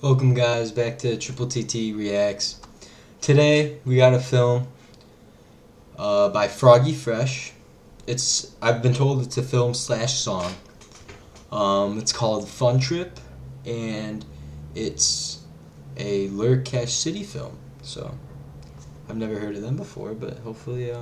Welcome guys back to Triple TT Reacts. Today we got a film by Froggy Fresh. I've been told it's a film slash song. It's called Fun Trip, and it's a Lurk Cache City film. So I've never heard of them before, but hopefully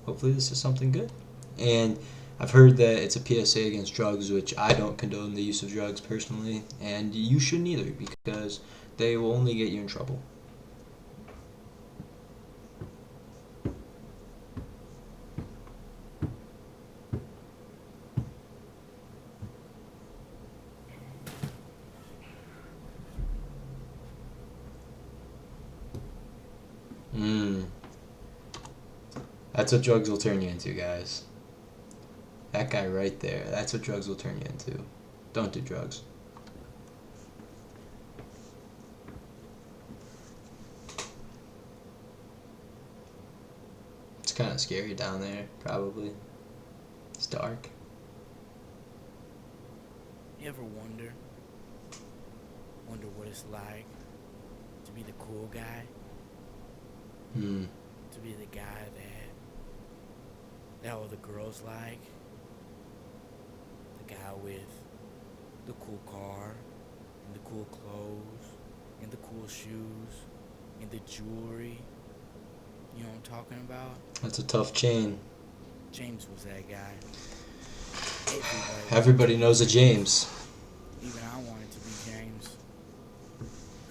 this is something good. And I've heard that it's a PSA against drugs, which I don't condone the use of drugs personally, and you shouldn't either because they will only get you in trouble. That's what drugs will turn you into, guys. That guy right there, that's what drugs will turn you into. Don't do drugs. It's kind of scary down there, probably. It's dark. You ever wonder what it's like to be the cool guy? To be the guy that all the girls like? The guy with the cool car, and the cool clothes, and the cool shoes, and the jewelry. You know what I'm talking about? That's a tough chain. James was that guy. Everybody knows a James. Even I wanted to be James.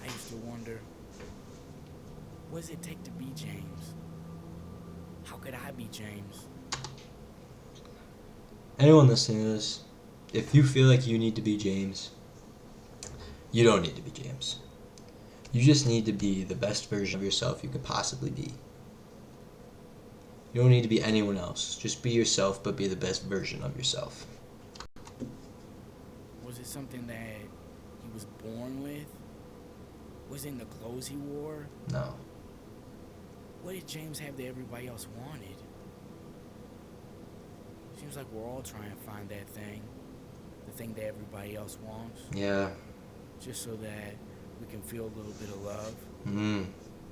I used to wonder, what does it take to be James? How could I be James? Anyone listening to this, if you feel like you need to be James, you don't need to be James. You just need to be the best version of yourself you could possibly be. You don't need to be anyone else. Just be yourself, but be the best version of yourself. Was it something that he was born with? Was it in the clothes he wore? No. What did James have that everybody else wanted? Seems like we're all trying to find that thing. The thing that everybody else wants. Yeah. Just so that we can feel a little bit of love.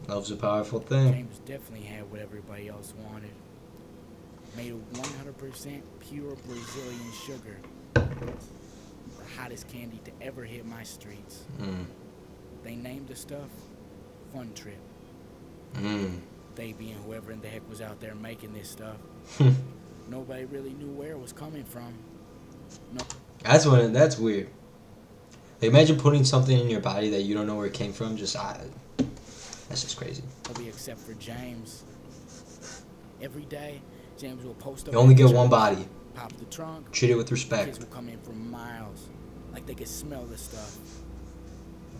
Love's a powerful thing. James definitely had what everybody else wanted. Made of 100% pure Brazilian sugar. The hottest candy to ever hit my streets. They named the stuff Fun Trip. They being whoever in the heck was out there making this stuff. Nobody really knew where it was coming from. No. That's weird. Like, imagine putting something in your body that you don't know where it came from. That's just crazy. Nobody except for James. Every day, James will post up. You only get one body. Pop the trunk. Treat it with respect. Kids will come in from miles, like they could smell the stuff.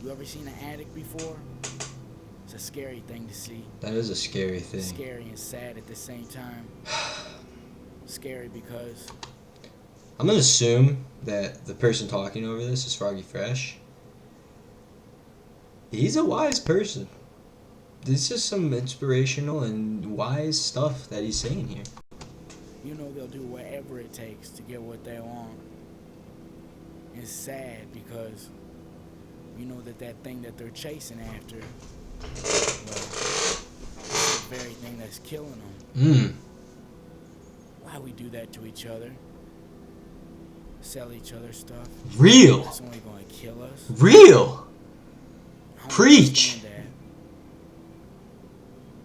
You ever seen an addict before? It's a scary thing to see. That is a scary thing. Scary and sad at the same time. Scary because I'm gonna assume that the person talking over this is Froggy Fresh. He's a wise person. This is some inspirational and wise stuff that he's saying here. You know they'll do whatever it takes to get what they want. It's sad because you know that thing that they're chasing after, well, it's the very thing that's killing them. Why we do that to each other? Sell each other stuff. Real. It's only going to kill us. Real. Preach.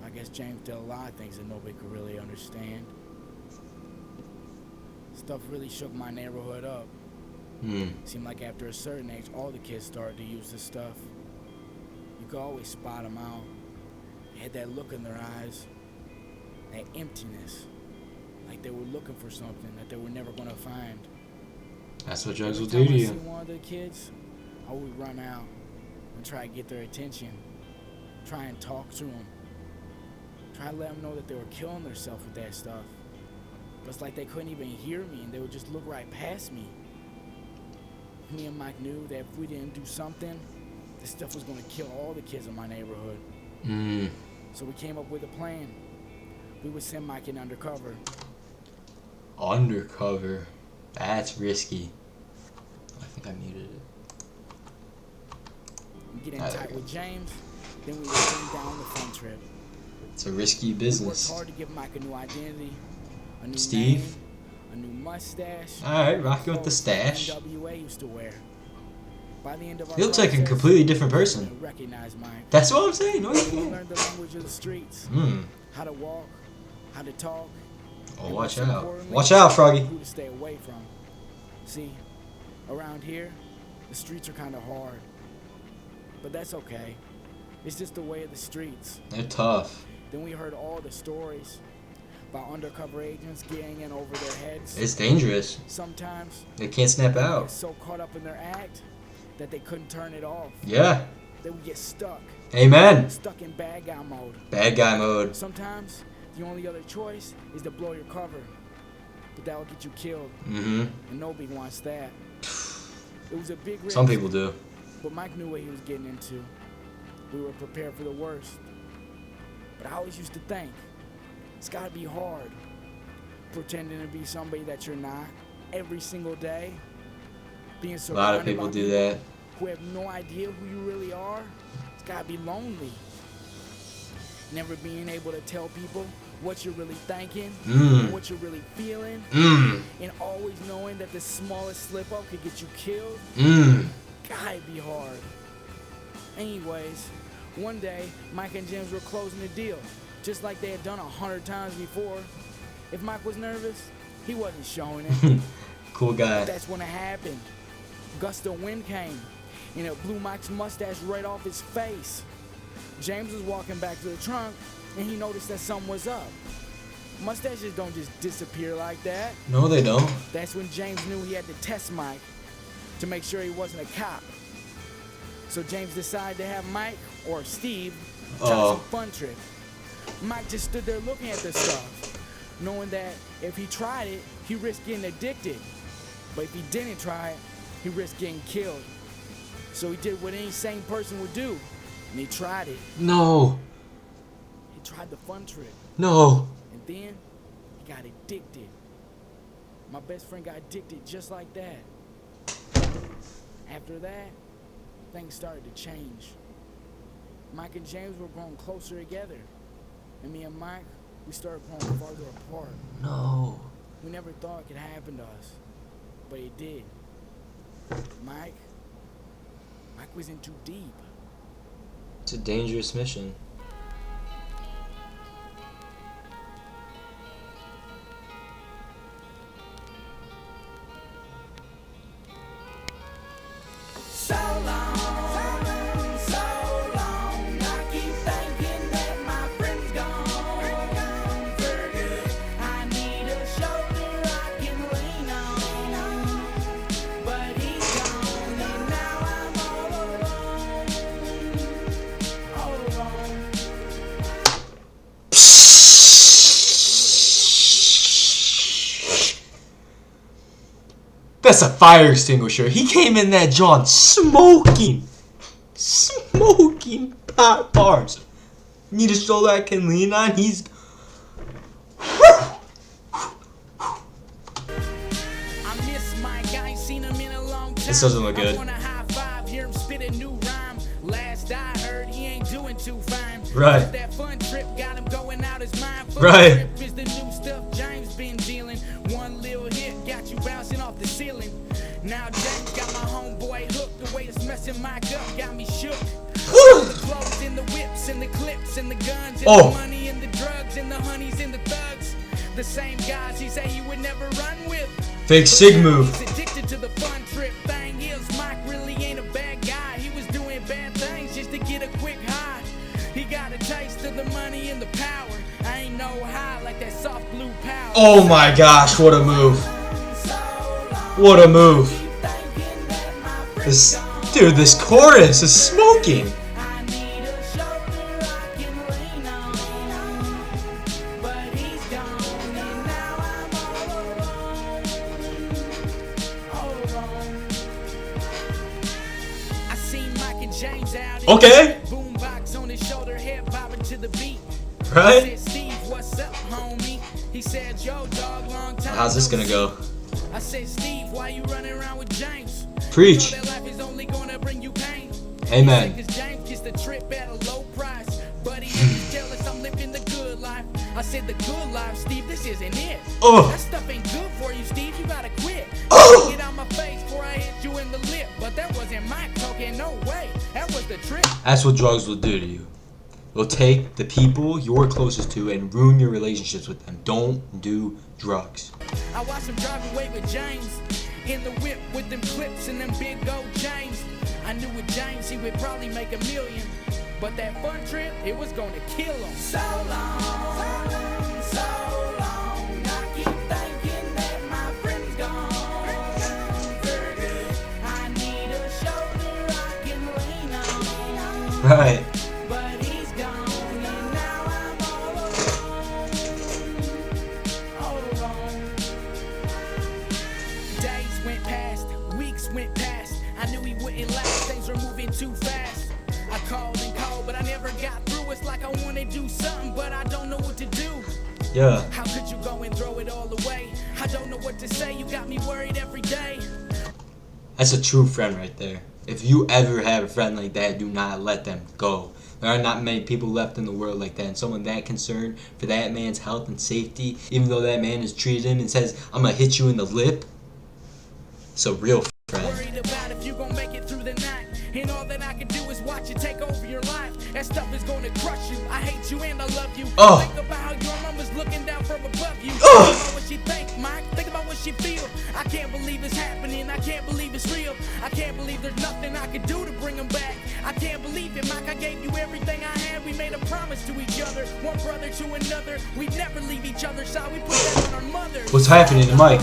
I guess James did a lot of things that nobody could really understand. Stuff really shook my neighborhood up. Seemed like after a certain age, all the kids started to use this stuff. You could always spot them out. They had that look in their eyes, that emptiness, like they were looking for something that they were never going to find. That's what drugs will do to you. Every time I see one of the kids, I would run out and try to get their attention, try and talk to them, try to let them know that they were killing themselves with that stuff. But it's like they couldn't even hear me, and they would just look right past me. Me and Mike knew that if we didn't do something, this stuff was going to kill all the kids in my neighborhood. So we came up with a plan. We would send Mike in undercover. Undercover? That's risky. I think I muted it. get in tight with James, then we would bring down the fun trip. It's a risky We worked business. hard to give Mike a new identity, a new Steve? name, a new mustache. Alright, rocking with the stash. NWA used to wear. By the end of our He looks like a process, completely different we person. recognized Mike. That's what I'm saying. No, We you can't. learned the language of the streets, Hmm. how to walk, how to talk, Oh, and watch most out. importantly, Watch out, Froggy. who to stay away from. See, around here, the streets are kind of hard. But that's okay. It's just the way of the streets. They're tough. Then we heard all the stories about undercover agents getting in over their heads. It's dangerous. Sometimes They can't snap they get out. so caught up in their act that they couldn't turn it off. Yeah. They would get stuck Amen. in bad guy mode. Bad guy mode. Sometimes the only other choice is to blow your cover, but that will get you killed, Mm-hmm. and nobody wants that. It was a big risk, Some people do. but Mike knew what he was getting into. We were prepared for the worst. But I always used to think, it's gotta be hard, pretending to be somebody that you're not every single day. Being A lot surrounded of people by do that. who have no idea who you really are. It's gotta be lonely. Never being able to tell people what you're really thinking, Mm. what you're really feeling, Mmm. and always knowing that the smallest slip up could get you killed. Mmm. Gotta be hard. Anyways, one day, Mike and James were closing the deal, just like they had done 100 times before. If Mike was nervous, he wasn't showing it. Cool guy. That's when it happened. Gust of wind came, and it blew Mike's mustache right off his face. James was walking back to the trunk, and he noticed that something was up. Mustaches don't just disappear like that. No, they don't. That's when James knew he had to test Mike to make sure he wasn't a cop. So James decided to have Mike, or Steve, try some fun trip. Mike just stood there looking at the stuff, knowing that if he tried it, he risked getting addicted. But if he didn't try it, he risked getting killed. So he did what any sane person would do, and he tried it. No. He tried the fun trip, No. and then he got addicted. My best friend got addicted just like that. After that, things started to change. Mike and James were growing closer together, and me and Mike, we started growing farther apart. No. We never thought it could happen to us, but it did. Mike was in too deep. It's a dangerous mission. So long, so long. I keep thinking that my friend's gone for good. I need a shoulder I can lean on, but he's gone and now I'm all alone, all alone. That's a fire extinguisher. He came in that John smoking pot bars. Need a shoulder I can lean on. He's. I miss Mike, I ain't seen him in a long time. This doesn't look good. I wanna high five, hear him spit a new rhyme. Last I heard, he ain't doing too fine. Right. But that fun trip got him going out his mind. Fun Right. trip is the new stuff James been dealing. One little hit got you bouncing off the ceiling. Now James got my homeboy hooked. The way it's messing Mike up got me shook. The clothes and the whips and the clips and the guns and Oh. the money and the drugs and the honeys and the thugs. The same guys he say he would never run with. Fake Sig move. He's addicted to the fun trip. Thing is, Mike really ain't a bad guy. He was doing bad things just to get a quick high. He got a taste of the money and the power. I ain't no high like that soft blue power. Oh my gosh, what a move. What a move. This dude, this chorus is smoking. I need a shoulder I can lean on, but he's gone and now I'm all alone. I seen Mike and James out in Okay. the boombox on his shoulder, head bobbing to the beat. I Right? said, Steve, what's up, homie? He said, yo, dog, long time. How's this no gonna go? see. I said, Steve, why you running around with James? Preach. You know that life is only gonna bring you pain. Amen. He said, 'Cause said the good life, Steve, this isn't it. Oh. That stuff ain't good for you, Steve, you gotta quit. Oh. Get out my face before I hit you in the lip. But that wasn't my talking, no way. That was the trick. That's what drugs will do to you. It'll take the people you're closest to and ruin your relationships with them. Don't do drugs. I watched him drive away with James in the whip with them clips and them big gold chains. I knew with James he would probably make $1 million, but that fun trip, it was gonna kill him. So long, so long. I keep thinking that my friend's gone for good. I need a shoulder I can lean on. Right. But he's gone and now I'm all alone. Days went past, weeks went past. I knew he wouldn't last, things were moving too fast. I called and called, but I never got through. It's like I wanna do something, but I don't know what to do. Yeah. How could you go and throw it all away? I don't know what to say, you got me worried every day. That's a true friend right there. If you ever have a friend like that, do not let them go. There are not many people left in the world like that, and someone that concerned for that man's health and safety, even though that man has treated him and says, I'm gonna hit you in the lip. It's a real friend. Worried about if you gon' make it through the night, and all that I can do is watch it take over your life. That stuff is gonna crush you. I hate you and I love you. Oh. Think about how your mama's looking down from above you. Think about what she think, Mike. Think about what she feel. I can't believe it's happening. I can't believe it's real. I can't believe there's nothing I can do to bring him back. I can't believe it, Mike. I gave you everything I had. We made a promise to each other, one brother to another. We'd never leave each other's side. We put that on our mother. What's happening to Mike?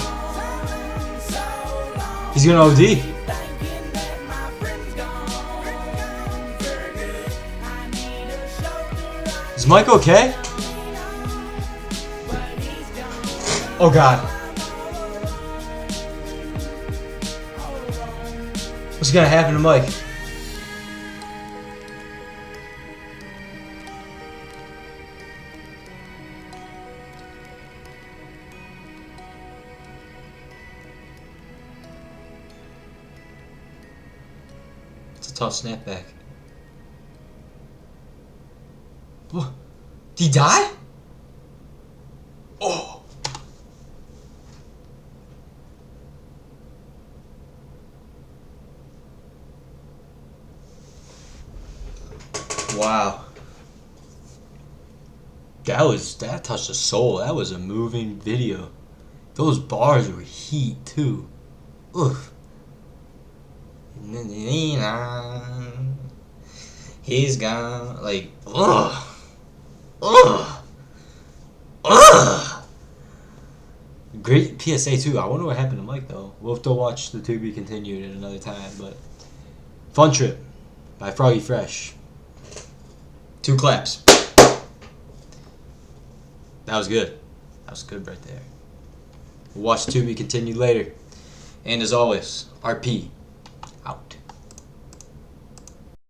He's gonna OD. Is Mike okay? Oh God. What's gonna happen to Mike? It's a tough snapback. What? Did he die? Oh. Wow. That touched the soul. That was a moving video. Those bars were heat too. Ugh. He's gone. Like, ugh. Ugh. Ugh. Great PSA too. I wonder what happened to Mike though. We'll have to watch the to be continued at another time. But Fun Trip by Froggy Fresh. 2 claps. That was good. That was good right there. We'll watch to be continued later. And as always, RP.